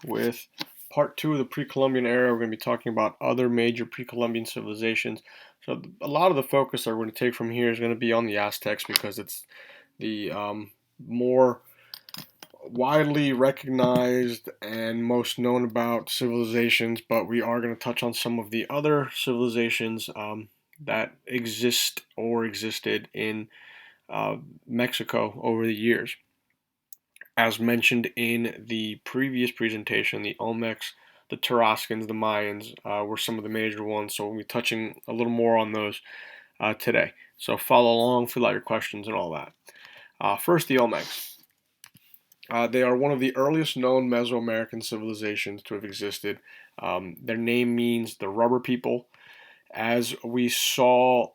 with part two of the pre-Columbian era. We're going to be talking about other major pre-Columbian civilizations. So a lot of the focus that we're going to take from here is going to be on the Aztecs because it's the more widely recognized and most known about civilizations, but we are going to touch on some of the other civilizations that exist or existed in Mexico over the years. As mentioned in the previous presentation, the Olmecs, the Tarascans, the Mayans were some of the major ones, so we'll be touching a little more on those today. So follow along, fill out your questions and all that. First, the Olmecs. They are one of the earliest known Mesoamerican civilizations to have existed. Their name means the rubber people. As we saw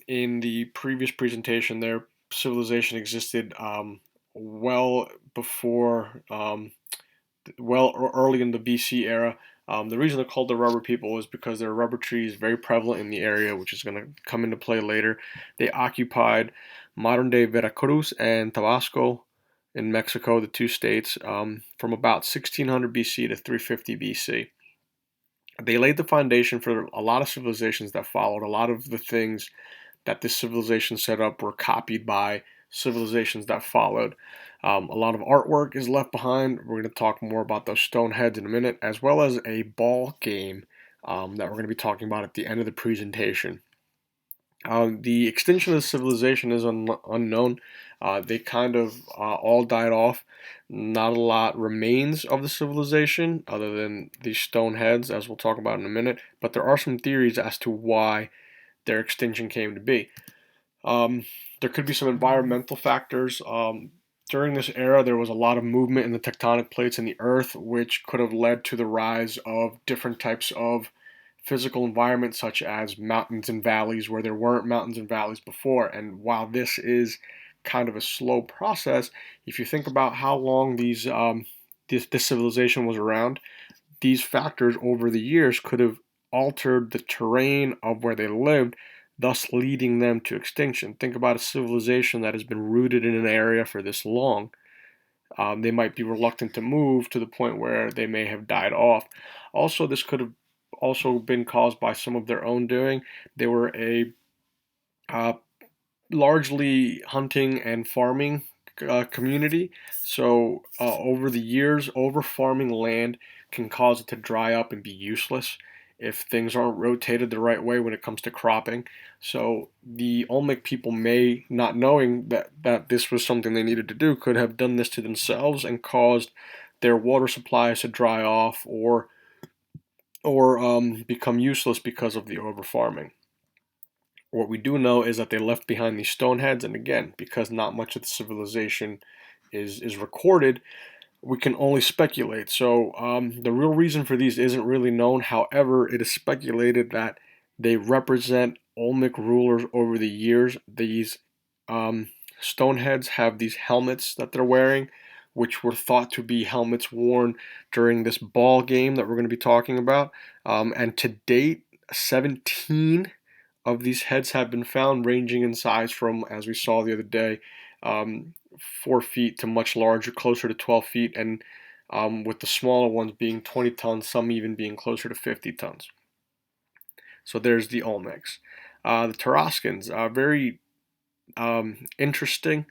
in the previous presentation, their civilization existed well before, well early in the BC era. The reason they're called the rubber people is because there are rubber trees very prevalent in the area, which is going to come into play later. They occupied modern day Veracruz and Tabasco in Mexico, the two states, from about 1600 BC to 350 BC. They laid the foundation for a lot of civilizations that followed. A lot of the things that this civilization set up were copied by civilizations that followed. A lot of artwork is left behind. We're going to talk more about those stone heads in a minute, as well as a ball game that we're going to be talking about at the end of the presentation. The extinction of the civilization is unknown. They kind of all died off. Not a lot remains of the civilization other than these stone heads, as we'll talk about in a minute. But there are some theories as to why their extinction came to be. There could be some environmental factors. During this era, there was a lot of movement in the tectonic plates in the earth, which could have led to the rise of different types of physical environments, such as mountains and valleys, where there weren't mountains and valleys before. And while this is kind of a slow process, if you think about how long this civilization was around, these factors over the years could have altered the terrain of where they lived, thus leading them to extinction. Think about a civilization that has been rooted in an area for this long. They might be reluctant to move to the point where they may have died off. Also, this could have also been caused by some of their own doing. They were a uh, largely hunting and farming community. So over the years, over farming land can cause it to dry up and be useless if things aren't rotated the right way when it comes to cropping. So the Olmec people may, not knowing that this was something they needed to do, could have done this to themselves and caused their water supplies to dry off or become useless because of the over farming. What we do know is that they left behind these stone heads, and again, because not much of the civilization is recorded, we can only speculate. So the real reason for these isn't really known. However, it is speculated that they represent Olmec rulers over the years. These stone heads have these helmets that they're wearing, which were thought to be helmets worn during this ball game that we're going to be talking about. And to date, 17 of these heads have been found, ranging in size from, as we saw the other day, 4 feet to much larger, closer to 12 feet, and with the smaller ones being 20 tons, some even being closer to 50 tons. So there's the Olmecs. The Tarascans, very interesting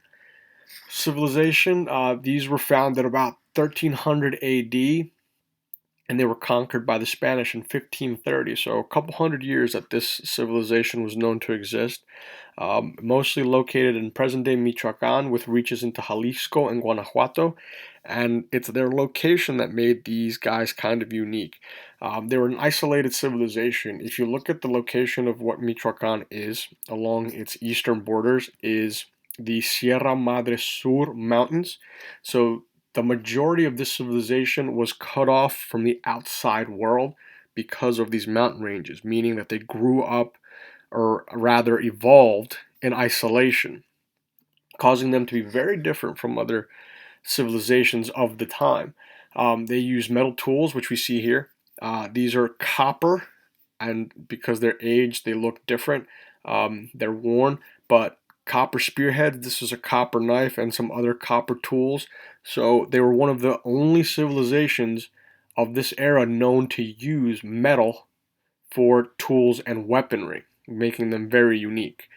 civilization. These were found at about 1300 AD, and they were conquered by the Spanish in 1530. So a couple hundred years that this civilization was known to exist. Mostly located in present-day Michoacan with reaches into Jalisco and Guanajuato, and it's their location that made these guys kind of unique. They were an isolated civilization. If you look at the location of what Michoacan is along its eastern borders, is the Sierra Madre Sur mountains. So the majority of this civilization was cut off from the outside world because of these mountain ranges, meaning that they grew up, or rather evolved, in isolation, causing them to be very different from other civilizations of the time. They use metal tools, which we see here. These are copper, and because they're aged, they look different. They're worn, but copper spearhead. This is a copper knife and some other copper tools. So they were one of the only civilizations of this era known to use metal for tools and weaponry, making them very unique.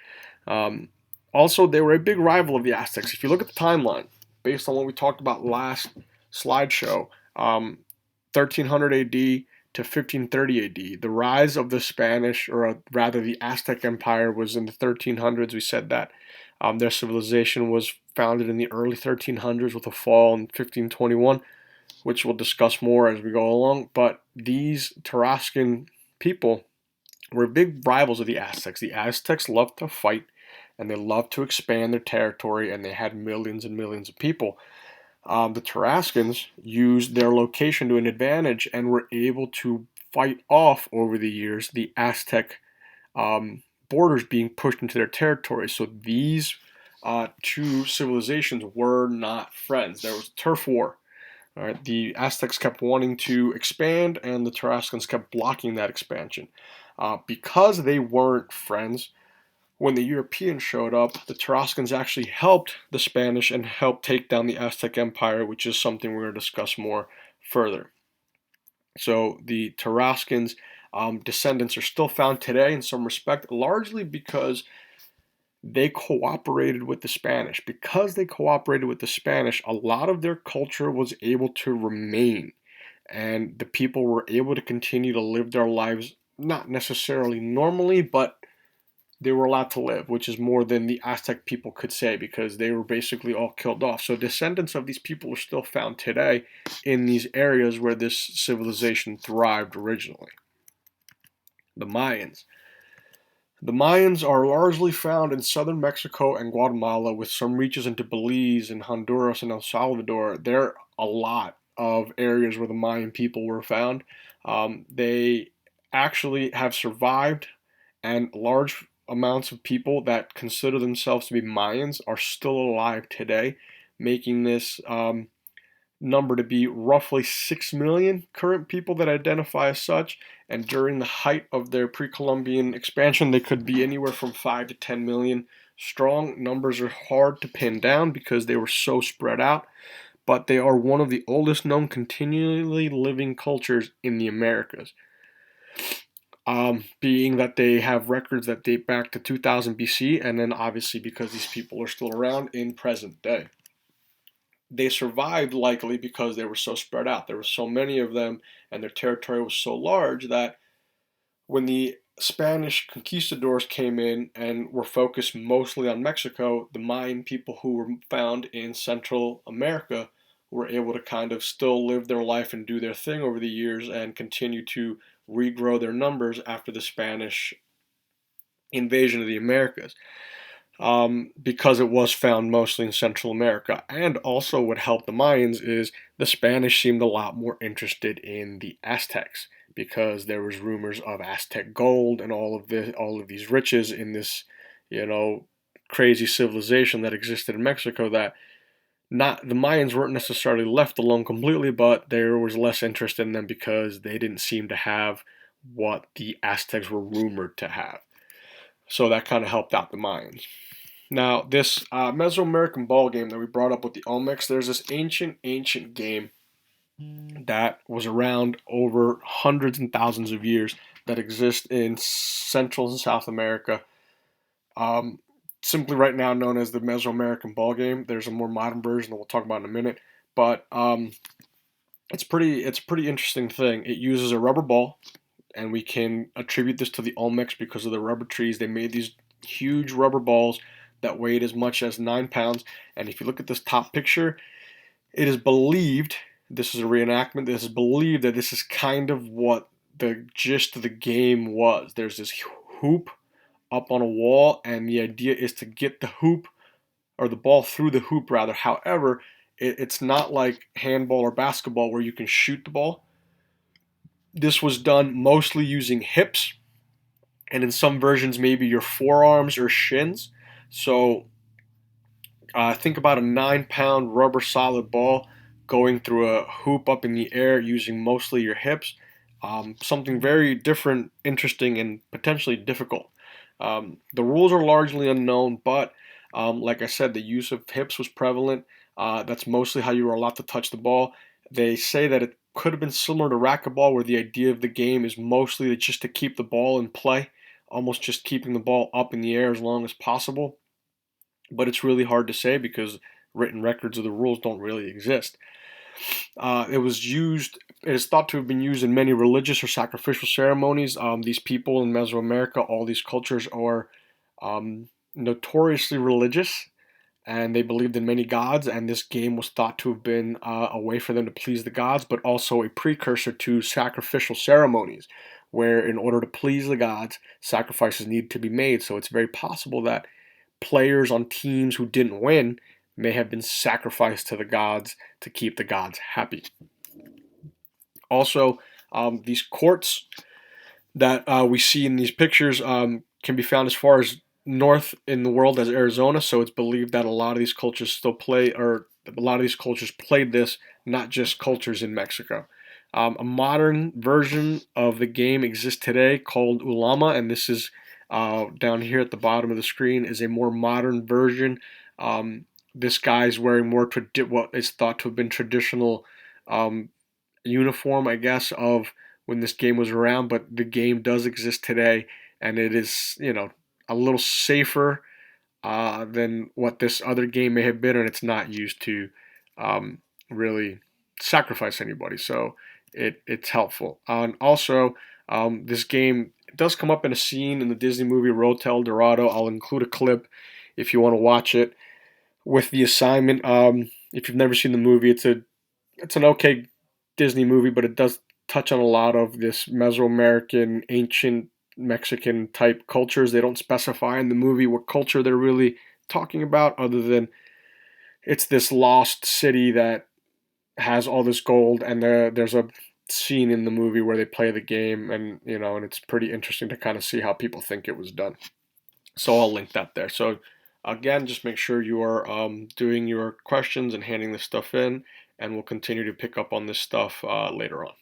Um, Also, they were a big rival of the Aztecs. If you look at the timeline, based on what we talked about last slideshow, 1300 AD to 1530 AD, the rise of the Spanish, or rather the Aztec Empire, was in the 1300s. We said that their civilization was founded in the early 1300s with a fall in 1521, which we'll discuss more as we go along. But these Tarascan people were big rivals of the Aztecs. The Aztecs loved to fight and they loved to expand their territory, and they had millions and millions of people. The Tarascans used their location to an advantage and were able to fight off over the years the Aztec borders being pushed into their territory. So these two civilizations were not friends. There was a turf war. All right, the Aztecs kept wanting to expand, and the Tarascans kept blocking that expansion. Because they weren't friends, when the Europeans showed up, the Tarascans actually helped the Spanish and helped take down the Aztec Empire, which is something we're going to discuss more further. So the Tarascans' descendants are still found today in some respect, largely because they cooperated with the Spanish. Because they cooperated with the Spanish, a lot of their culture was able to remain, and the people were able to continue to live their lives, not necessarily normally, but they were allowed to live, which is more than the Aztec people could say because they were basically all killed off. So descendants of these people are still found today in these areas where this civilization thrived originally. The Mayans. The Mayans are largely found in southern Mexico and Guatemala, with some reaches into Belize and Honduras and El Salvador. There are a lot of areas where the Mayan people were found. They actually have survived, and large amounts of people that consider themselves to be Mayans are still alive today, making this number to be roughly 6 million current people that identify as such. And during the height of their pre-Columbian expansion, they could be anywhere from 5 to 10 million strong. Numbers are hard to pin down because they were so spread out, but they are one of the oldest known continually living cultures in the Americas. Being that they have records that date back to 2000 BC, and then obviously because these people are still around in present day. They survived likely because they were so spread out. There were so many of them, and their territory was so large that when the Spanish conquistadors came in and were focused mostly on Mexico, the Mayan people who were found in Central America were able to kind of still live their life and do their thing over the years and continue to regrow their numbers after the Spanish invasion of the Americas. Because it was found mostly in Central America. And also, what helped the Mayans is the Spanish seemed a lot more interested in the Aztecs because there was rumors of Aztec gold and all of these riches in this, crazy civilization that existed in Mexico. That not the Mayans weren't necessarily left alone completely, but there was less interest in them because they didn't seem to have what the Aztecs were rumored to have. So that kind of helped out the Mayans. Now, this Mesoamerican ball game that we brought up with the Olmecs, there's this ancient game that was around over hundreds and thousands of years that exists in Central and South America. Simply right now known as the Mesoamerican ball game. There's a more modern version that we'll talk about in a minute, but it's a pretty interesting thing. It uses a rubber ball, and we can attribute this to the Olmecs because of the rubber trees. They made these huge rubber balls that weighed as much as 9 pounds. And if you look at this top picture, it is believed, this is a reenactment, this is believed that this is kind of what the gist of the game was. There's this hoop up on a wall, and the idea is to get the hoop, or the ball through the hoop rather. However, it's not like handball or basketball where you can shoot the ball. This was done mostly using hips, and in some versions maybe your forearms or shins. So think about a 9-pound rubber solid ball going through a hoop up in the air using mostly your hips. Something very different, interesting, and potentially difficult. The rules are largely unknown, but like I said, the use of hips was prevalent. That's mostly how you were allowed to touch the ball. They say that could have been similar to racquetball, where the idea of the game is mostly just to keep the ball in play, almost just keeping the ball up in the air as long as possible. But it's really hard to say because written records of the rules don't really exist. It was used. It is thought to have been used in many religious or sacrificial ceremonies. These people in Mesoamerica, all these cultures are notoriously religious, and they believed in many gods. And this game was thought to have been a way for them to please the gods, but also a precursor to sacrificial ceremonies, where in order to please the gods, sacrifices needed to be made. So it's very possible that players on teams who didn't win may have been sacrificed to the gods to keep the gods happy. Also, these courts that we see in these pictures can be found as far as north in the world as Arizona. So it's believed that a lot of these cultures still play, or a lot of these cultures played this, not just cultures in Mexico. A modern version of the game exists today called Ulama, and this is down here at the bottom of the screen is a more modern version. This guy's wearing more what is thought to have been traditional um, uniform, I guess, of when this game was around, but the game does exist today, and it is, a little safer than what this other game may have been, and it's not used to really sacrifice anybody, so it's helpful. And also, this game does come up in a scene in the Disney movie Road to El Dorado. I'll include a clip if you want to watch it with the assignment. If you've never seen the movie, it's an okay Disney movie, but it does touch on a lot of this Mesoamerican, ancient Mexican type cultures. They don't specify in the movie what culture they're really talking about, other than it's this lost city that has all this gold, and there's a scene in the movie where they play the game, and and it's pretty interesting to kind of see how people think it was done. So I'll link that there. So again, just make sure you are doing your questions and handing this stuff in, and we'll continue to pick up on this stuff later on.